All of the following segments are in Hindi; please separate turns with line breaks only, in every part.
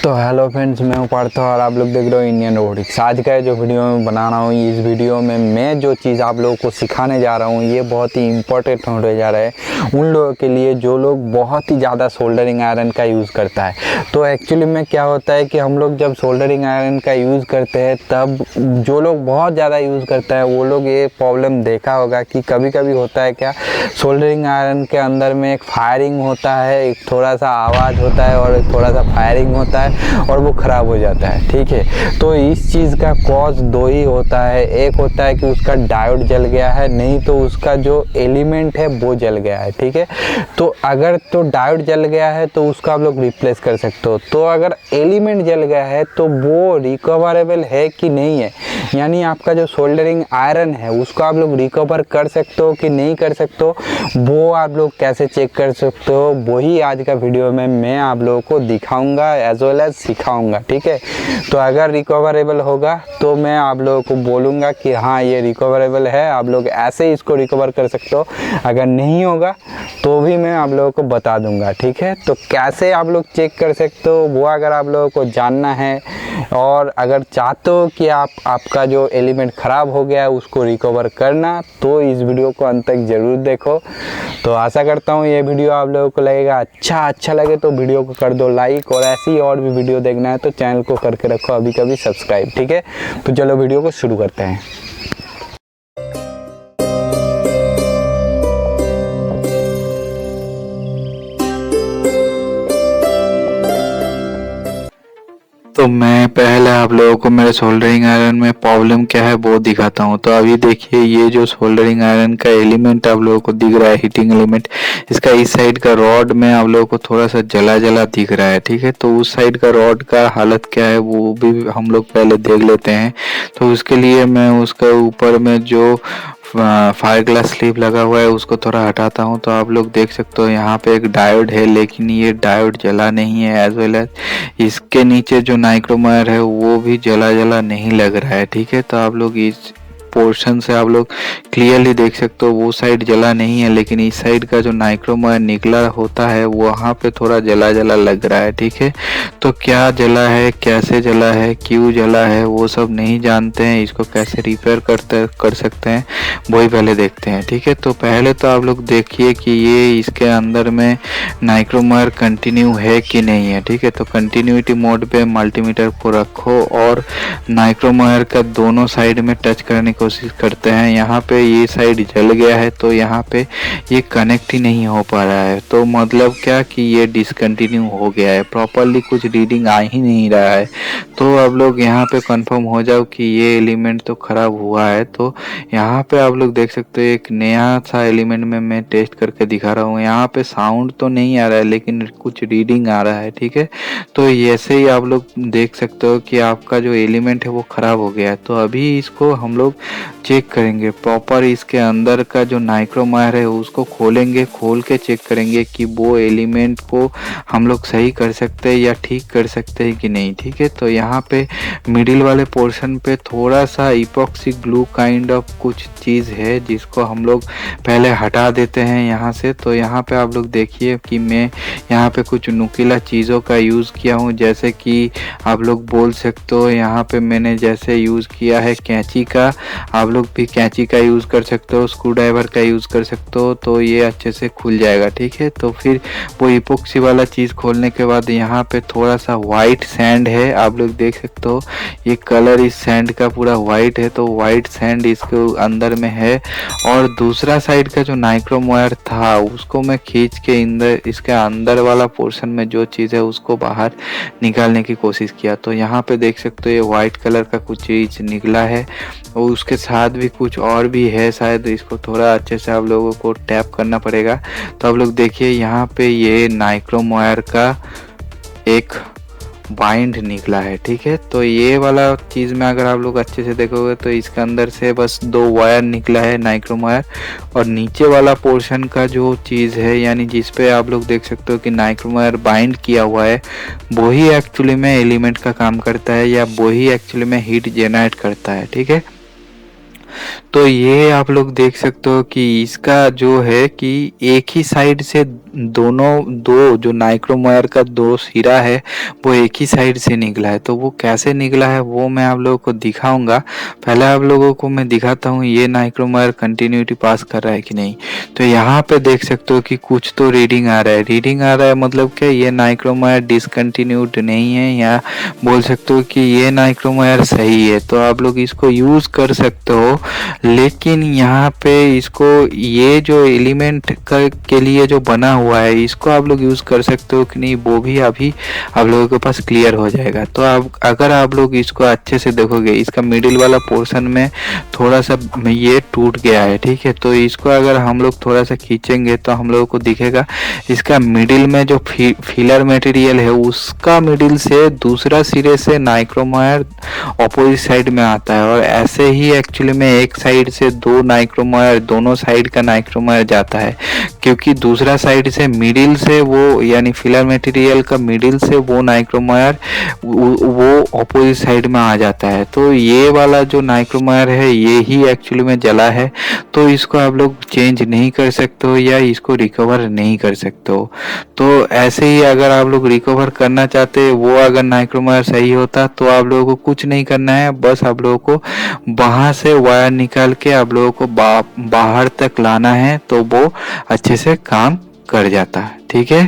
तो हेलो फ्रेंड्स, मैं हूँ पार्थ और आप लोग देख रहे हो इंडियन रोबोटिक्स। आज का जो वीडियो में बना रहा हूँ, इस वीडियो में मैं जो चीज़ आप लोगों को सिखाने जा रहा हूँ ये बहुत ही इम्पोर्टेंट होने जा रहा है उन लोगों के लिए जो लोग बहुत ही ज़्यादा सोल्डरिंग आयरन का यूज़ करता है। तो एक्चुअली में क्या होता है कि हम लोग जब सोल्डरिंग आयरन का यूज़ करते हैं तब जो लोग बहुत ज़्यादा यूज़ करता है वो लोग ये प्रॉब्लम देखा होगा कि कभी कभी होता है क्या, सोल्डरिंग आयरन के अंदर में एक फायरिंग होता है, एक थोड़ा सा आवाज़ होता है और थोड़ा सा फायरिंग होता है और वो ख़राब हो जाता है। ठीक है, तो इस चीज़ का कॉज दो ही होता है। एक होता है कि उसका डायोड जल गया है, नहीं तो उसका जो एलिमेंट है वो जल गया है। ठीक है, तो अगर तो डायोड जल गया है तो उसका आप लोग रिप्लेस कर सकते हो। तो अगर एलिमेंट जल गया है तो वो रिकवरेबल है कि नहीं है, यानी आपका जो सोल्डरिंग आयरन है उसको आप लोग रिकवर कर सकते हो कि नहीं कर सकते हो, वो आप लोग कैसे चेक कर सकते हो, वही आज का वीडियो में मैं आप लोगों को दिखाऊंगा एज वेल एज सिखाऊंगा। ठीक है, तो अगर रिकवरेबल होगा तो मैं आप लोगों को बोलूँगा कि हाँ ये रिकवरेबल है, आप लोग ऐसे ही इसको रिकवर कर सकते हो। अगर नहीं होगा तो भी मैं आप लोगों को बता दूंगा। ठीक है, तो कैसे आप लोग चेक कर सकते हो वो अगर आप लोगों को जानना है और अगर चाहते हो कि आपका जो एलिमेंट ख़राब हो गया है उसको रिकवर करना, तो इस वीडियो को अंत तक ज़रूर देखो। तो आशा करता हूँ ये वीडियो आप लोगों को लगेगा अच्छा लगे तो वीडियो को कर दो लाइक, और ऐसी और भी वीडियो देखना है तो चैनल को करके रखो अभी कभी सब्सक्राइब। ठीक है, तो चलो वीडियो को शुरू करते हैं। तो मैं पहले आप लोगों को मेरे सोल्डरिंग आयरन में प्रॉब्लम क्या है वो दिखाता हूँ। तो अभी देखिए ये जो सोल्डरिंग आयरन का एलिमेंट आप लोगों को दिख रहा है, हीटिंग एलिमेंट, इसका इस साइड का रॉड में आप लोगों को थोड़ा सा जला जला दिख रहा है। ठीक है, तो उस साइड का रॉड का हालत क्या है वो भी हम लोग पहले देख लेते हैं। तो उसके लिए मैं उसका ऊपर में जो फायर ग्लास स्लीव लगा हुआ है उसको थोड़ा हटाता हूं। तो आप लोग देख सकते हो यहाँ पे एक डायोड है, लेकिन ये डायोड जला नहीं है। एज वेल एज इसके नीचे जो नाइक्रोमायर है वो भी जला जला नहीं लग रहा है। ठीक है, तो आप लोग इस पोर्शन से आप लोग क्लियरली देख सकते हो वो साइड जला नहीं है, लेकिन इस साइड का जो नाइक्रोमायर निकला होता है वहाँ पे थोड़ा जला जला लग रहा है। ठीक है, तो क्या जला है, कैसे जला है, क्यों जला है वो सब नहीं जानते हैं, इसको कैसे रिपेयर कर सकते हैं वही पहले देखते हैं। ठीक है, तो पहले तो आप लोग देखिए कि ये इसके अंदर में नाइक्रोमायर कंटिन्यू है कि नहीं है। ठीक है, तो कंटिन्यूटी मोड पे मल्टीमीटर को रखो और नाइक्रोमायर का दोनों साइड में टच करने की कोशिश करते हैं। यहाँ पे ये साइड जल गया है तो यहाँ पे ये कनेक्ट ही नहीं हो पा रहा है, तो मतलब क्या कि ये डिसकंटिन्यू हो गया है, प्रॉपरली कुछ रीडिंग आ ही नहीं रहा है। तो आप लोग यहाँ पे कंफर्म हो जाओ कि ये एलिमेंट तो ख़राब हुआ है। तो यहाँ पे आप लोग देख सकते हो एक नया सा एलिमेंट में मैं टेस्ट करके दिखा रहा हूँ। यहाँ पे साउंड तो नहीं आ रहा है लेकिन कुछ रीडिंग आ रहा है। ठीक है, तो ऐसे ही आप लोग देख सकते हो कि आपका जो एलिमेंट है वो ख़राब हो गया है। तो अभी इसको हम लोग चेक करेंगे प्रॉपर, इसके अंदर का जो नाइक्रोमायर है उसको खोलेंगे, खोल के चेक करेंगे कि वो एलिमेंट को हम लोग सही कर सकते हैं या ठीक कर सकते हैं कि नहीं। ठीक है, तो यहाँ पे मिडिल वाले पोर्शन पे थोड़ा सा इपॉक्सी ग्लू काइंड ऑफ कुछ चीज़ है जिसको हम लोग पहले हटा देते हैं यहाँ से। तो यहाँ पे आप लोग देखिए कि मैं यहाँ पे कुछ नुकीला चीज़ों का यूज़ किया हूँ, जैसे कि आप लोग बोल सकते हो यहाँ पे मैंने जैसे यूज़ किया है कैंची का, आप लोग भी कैंची का यूज़ कर सकते हो, स्क्रू ड्राइवर का यूज़ कर सकते हो, तो ये अच्छे से खुल जाएगा। ठीक है, तो फिर वो इपॉक्सी वाला चीज़ खोलने के बाद यहाँ पे थोड़ा सा वाइट सैंड है, आप लोग देख सकते हो ये कलर इस सैंड का पूरा वाइट है, तो वाइट सैंड इसके अंदर में है। और दूसरा साइड का जो नाइक्रोमायर था उसको मैं खींच के इसके अंदर वाला पोर्शन में जो चीज़ है उसको बाहर निकालने की कोशिश किया। तो यहाँ पे देख सकते हो ये वाइट कलर का कुछ चीज़ निकला है और उसके साथ भी कुछ और भी है, शायद इसको थोड़ा अच्छे से आप लोगों को टैप करना पड़ेगा। तो आप लोग देखिए यहाँ पे ये नाइक्रोमायर का एक बाइंड निकला है। ठीक है, तो ये वाला चीज़ में अगर आप लोग अच्छे से देखोगे तो इसके अंदर से बस 2 वायर निकला है नाइक्रोमायर, और नीचे वाला पोर्शन का जो चीज़ है यानी जिस पे आप लोग देख सकते हो कि नाइक्रोमायर बाइंड किया हुआ है वही एक्चुअली में एलिमेंट का काम करता है या वही एक्चुअली में हीट जनरेट करता है। ठीक है, तो ये आप लोग देख सकते हो कि इसका जो है कि एक ही साइड से दोनों दो जो नाइक्रोम वायर का दो सिरा है वो एक ही साइड से निकला है। तो वो कैसे निकला है वो मैं आप लोगों को दिखाऊंगा। पहले आप लोगों को मैं दिखाता हूँ ये नाइक्रोम वायर कंटिन्यूटी पास कर रहा है कि नहीं। तो यहाँ पे देख सकते हो कि कुछ तो रीडिंग आ रहा है। रीडिंग आ रहा है मतलब क्या, ये नाइक्रोम वायर डिसकंटिन्यूड नहीं है, या बोल सकते हो कि ये नाइक्रोम वायर सही है। तो आप लोग इसको यूज कर सकते हो। लेकिन यहाँ पे इसको ये जो एलिमेंट के लिए जो बना हुआ है इसको आप लोग यूज कर सकते हो कि नहीं वो भी अभी आप लोगों के पास क्लियर हो जाएगा। तो आप अगर आप लोग इसको अच्छे से देखोगे, इसका मिडिल वाला पोर्शन में थोड़ा सा ये टूट गया है, ठीक है। तो इसको अगर हम लोग थोड़ा सा खींचेंगे तो हम लोगों को दिखेगा इसका मिडिल में जो फिलर मटेरियल है उसका मिडिल से दूसरा सिरे से नाइक्रोम वायर ऑपोजिट साइड में आता है। और ऐसे ही एक्चुअली में एक साइड से दो नाइक्रोम वायर, दोनों साइड का नाइक्रोम वायर जाता है, क्योंकि दूसरा साइड से मिडिल से वो यानी फिलर मटेरियल का मिडिल से वो नाइक्रोम वायर वो ऑपोजिट साइड में आ जाता है। तो ये वाला जो नाइक्रोम वायर है ये ही एक्चुअली में जला है। तो इसको आप लोग चेंज नहीं कर सकते हो या इसको रिकवर नहीं कर सकते हो। तो ऐसे ही अगर आप लोग रिकवर करना चाहते वो अगर नाइक्रोम वायर सही होता तो आप लोगों को कुछ नहीं करना है, बस आप लोगों को वहां से वायर निकाल के आप लोगों को बाहर तक लाना है तो वो अच्छे से काम कर जाता है, ठीक है।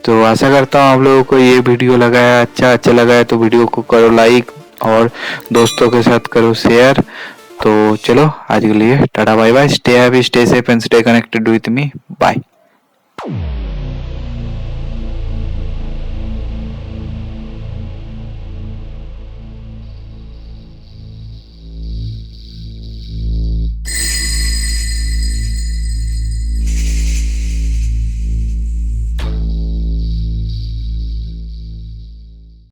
तो आशा करता हूँ आप लोगों को ये वीडियो लगा है अच्छा लगा है तो वीडियो को करो लाइक और दोस्तों के साथ करो शेयर। तो चलो आज के लिए tata bye bye, stay happy, stay safe and stay connected with me, bye.